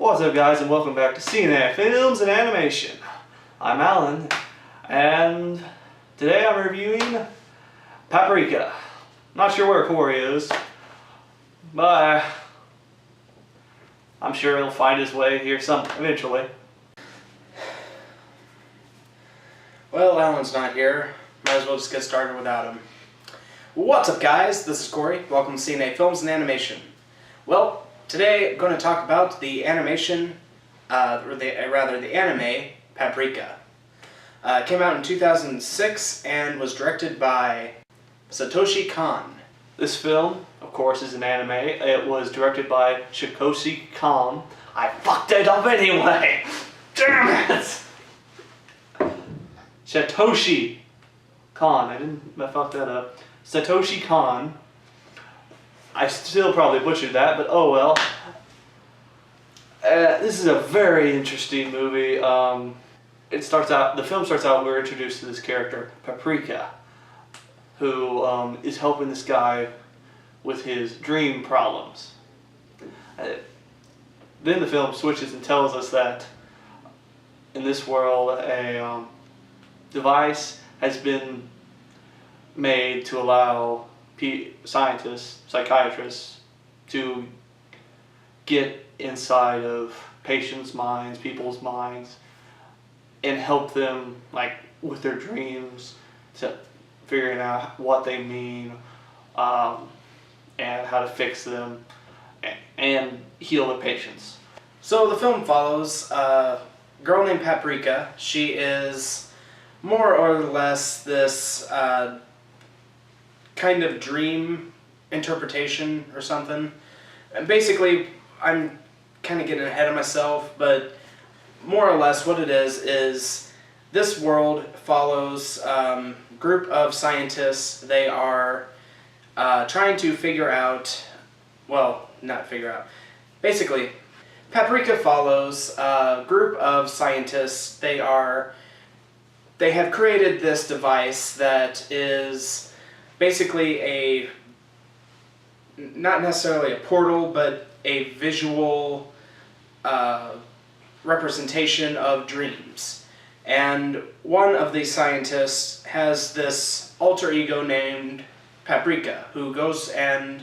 What's up, guys, and welcome back to CNN Films and Animation. I'm Alan, and today I'm reviewing Paprika. Not sure where Corey is, but I'm sure he'll find his way here eventually. Well, Alan's not here. Might as well just get started without him. What's up, guys? This is Corey. Welcome to CNN Films and Animation. Well, today I'm going to talk about the animation, the anime Paprika. It came out in 2006 and was directed by Satoshi Kon. This film, of course, is an anime. It was directed by Satoshi Kon. I fucked it up anyway! Damn it! Satoshi Kon. I fucked that up. Satoshi Kon. I still probably butchered that, but oh well. This is a very interesting movie. The film starts out, we're introduced to this character, Paprika, who is helping this guy with his dream problems. Then the film switches and tells us that in this world a device has been made to allow scientists, psychiatrists, to get inside of patients' minds, people's minds, and help them with their dreams, to figuring out what they mean, and how to fix them and heal the patients. So the film follows a girl named Paprika. She is more or less this kind of dream interpretation or something. And basically, I'm kind of getting ahead of myself, but more or less what it is this world follows a group of scientists. They are trying to figure out, basically, Paprika follows a group of scientists. They have created this device that is basically not necessarily a portal, but a visual representation of dreams. And one of these scientists has this alter ego named Paprika, who goes and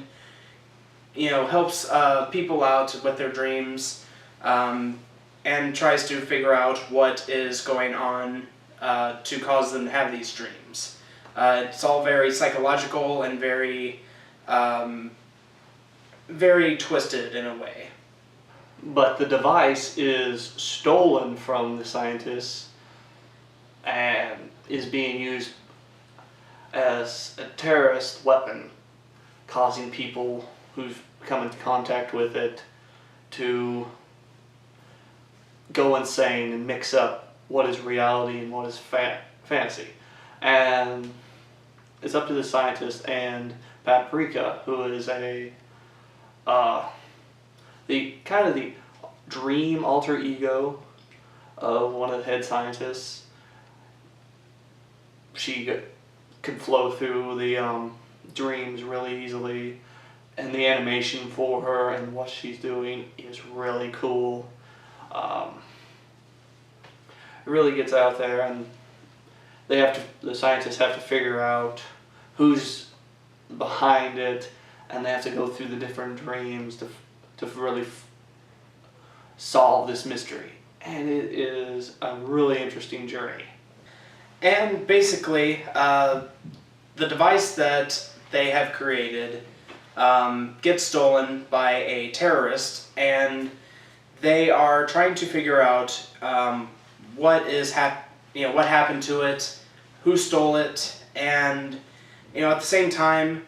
helps people out with their dreams, and tries to figure out what is going on to cause them to have these dreams. It's all very psychological and very twisted in a way. But the device is stolen from the scientists and is being used as a terrorist weapon, causing people who've come into contact with it to go insane and mix up what is reality and what is fantasy. And it's up to the scientist and Paprika, who is the dream alter ego of one of the head scientists. She can flow through the dreams really easily, and the animation for her and what she's doing is really cool. It really gets out there, and the scientists have to figure out who's behind it, and they have to go through the different dreams to really solve this mystery. And it is a really interesting journey. And basically, the device that they have created gets stolen by a terrorist, and they are trying to figure out what happened to it, who stole it, and at the same time,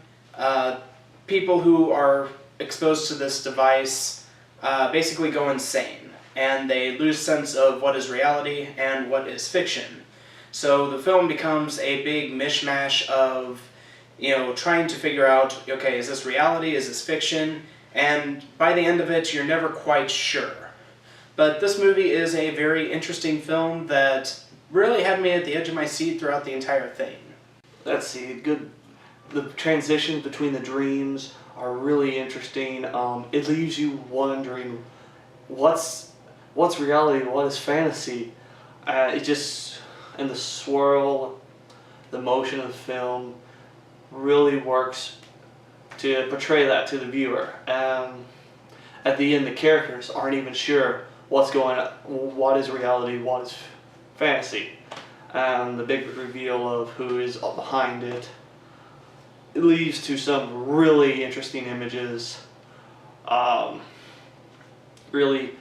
people who are exposed to this device basically go insane, and they lose sense of what is reality and what is fiction. So the film becomes a big mishmash of trying to figure out, okay, is this reality, is this fiction? And by the end of it, you're never quite sure. But this movie is a very interesting film that really had me at the edge of my seat throughout the entire thing. Let's see, the transitions between the dreams are really interesting. It leaves you wondering what's reality, what is fantasy. It just, and the swirl, the motion of the film really works to portray that to the viewer. At the end, the characters aren't even sure what's going on, what is reality, what is fantasy. And the big reveal of who is behind it, it leads to some really interesting images. Really,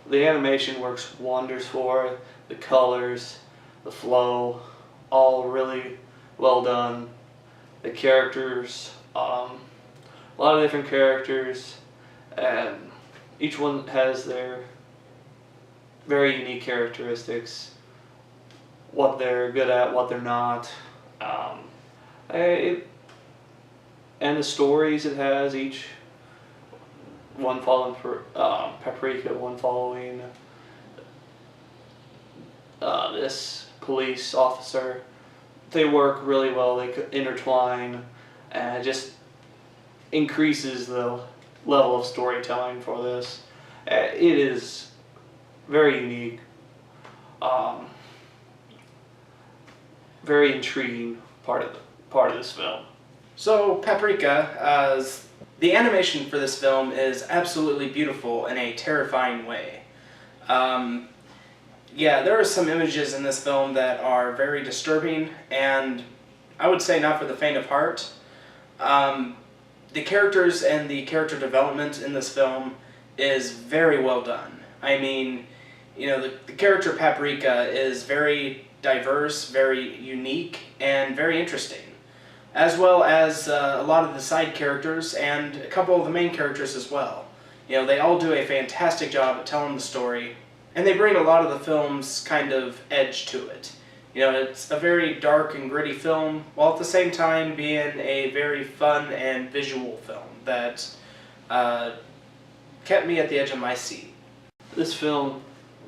the animation works wonders for it. The colors, the flow, all really well done. The characters, a lot of different characters, and each one has their very unique characteristics. What they're good at, what they're not. And the stories it has, each one following Paprika, one following this police officer. They work really well, they intertwine, and it just increases the level of storytelling for this. It is very unique, very intriguing part of this film. So Paprika, the animation for this film is absolutely beautiful in a terrifying way. Yeah, there are some images in this film that are very disturbing, and I would say not for the faint of heart. The characters and the character development in this film is very well done. I mean, you know, the character Paprika is very diverse, very unique, and very interesting, as well as a lot of the side characters and a couple of the main characters as well. You know, they all do a fantastic job at telling the story, and they bring a lot of the film's kind of edge to it. You know, it's a very dark and gritty film, while at the same time being a very fun and visual film that kept me at the edge of my seat. This film,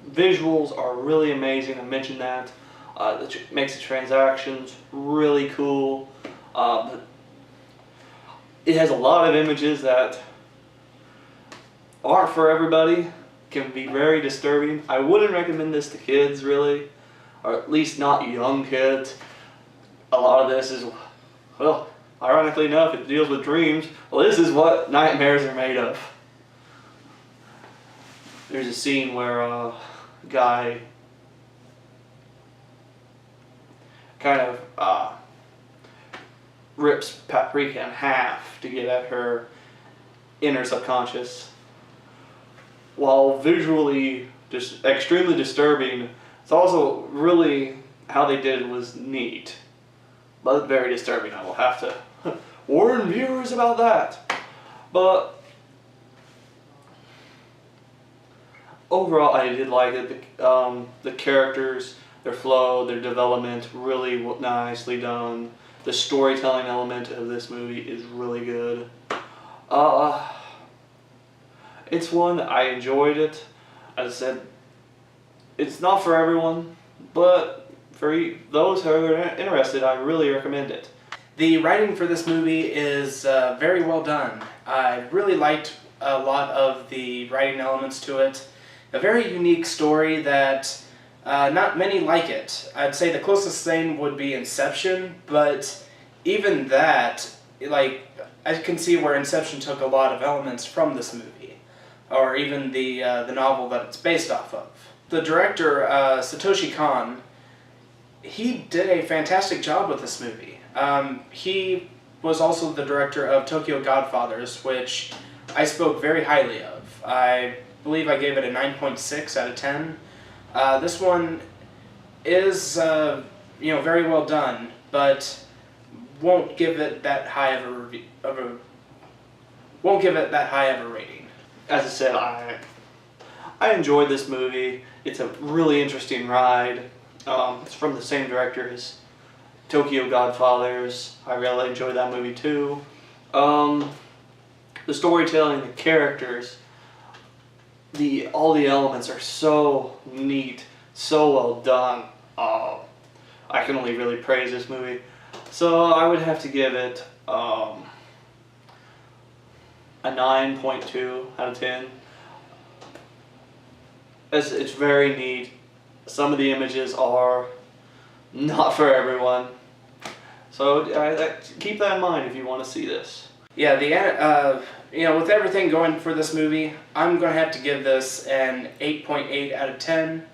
visuals are really amazing. I mentioned that. It makes the transactions really cool. It has a lot of images that aren't for everybody, can be very disturbing. I wouldn't recommend this to kids, really, or at least not young kids. A lot of this is, well, ironically enough, it deals with dreams. Well, this is what nightmares are made of. There's a scene where a guy kind of rips Paprika in half to get at her inner subconscious. While visually just extremely disturbing, it's also really, how they did it was neat, but very disturbing. I will have to warn viewers about that. But overall, I did like it. The characters, their flow, their development, really nicely done. The storytelling element of this movie is really good. It's one that I enjoyed it. As I said, it's not for everyone, but for those who are interested, I really recommend it. The writing for this movie is very well done. I really liked a lot of the writing elements to it. A very unique story that not many like it. I'd say the closest thing would be Inception, but even that, like, I can see where Inception took a lot of elements from this movie, or even the novel that it's based off of. The director, Satoshi Kon, he did a fantastic job with this movie. He was also the director of Tokyo Godfathers, which I spoke very highly of. I believe I gave it a 9.6 out of 10. This one is, very well done, but won't give it that high of a rating. As I said, I enjoyed this movie. It's a really interesting ride. It's from the same director as Tokyo Godfathers. I really enjoyed that movie too. The storytelling, the characters, all the elements are so neat, so well done. I can only really praise this movie. So I would have to give it a 9.2 out of 10. It's very neat. Some of the images are not for everyone. So keep that in mind if you want to see this. Yeah, with everything going for this movie, I'm going to have to give this an 8.8 out of 10.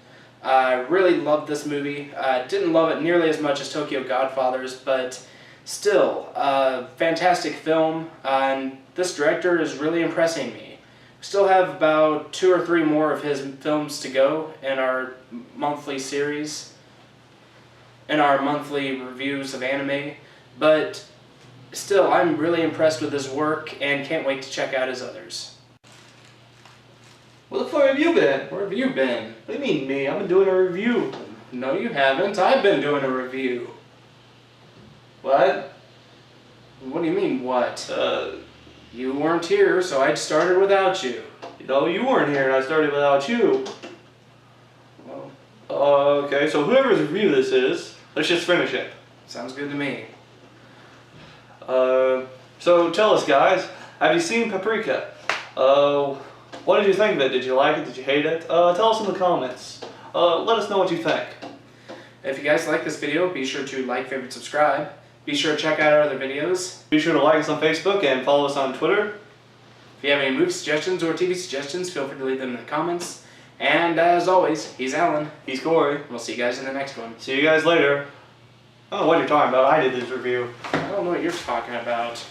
I really loved this movie. Didn't love it nearly as much as Tokyo Godfathers, but still, fantastic film, and this director is really impressing me. We still have about 2 or 3 more of his films to go in our monthly series, in our monthly reviews of anime, but still, I'm really impressed with his work and can't wait to check out his others. Where the fuck have you been? Where have you been? What do you mean me? I've been doing a review. No, you haven't. I've been doing a review. What? What do you mean, what? You weren't here, so I started without you. No, you weren't here and I started without you. Well, Okay, so whoever's review this is, let's just finish it. sounds good to me. So tell us, guys, have you seen Paprika? What did you think of it? Did you like it? Did you hate it? Tell us in the comments. Let us know what you think. If you guys like this video, be sure to like, favorite, subscribe. Be sure to check out our other videos. Be sure to like us on Facebook and follow us on Twitter. If you have any movie suggestions or TV suggestions, feel free to leave them in the comments. And as always, he's Alan. He's Corey. We'll see you guys in the next one. See you guys later. I don't know what you're talking about. I did this review. I don't know what you're talking about.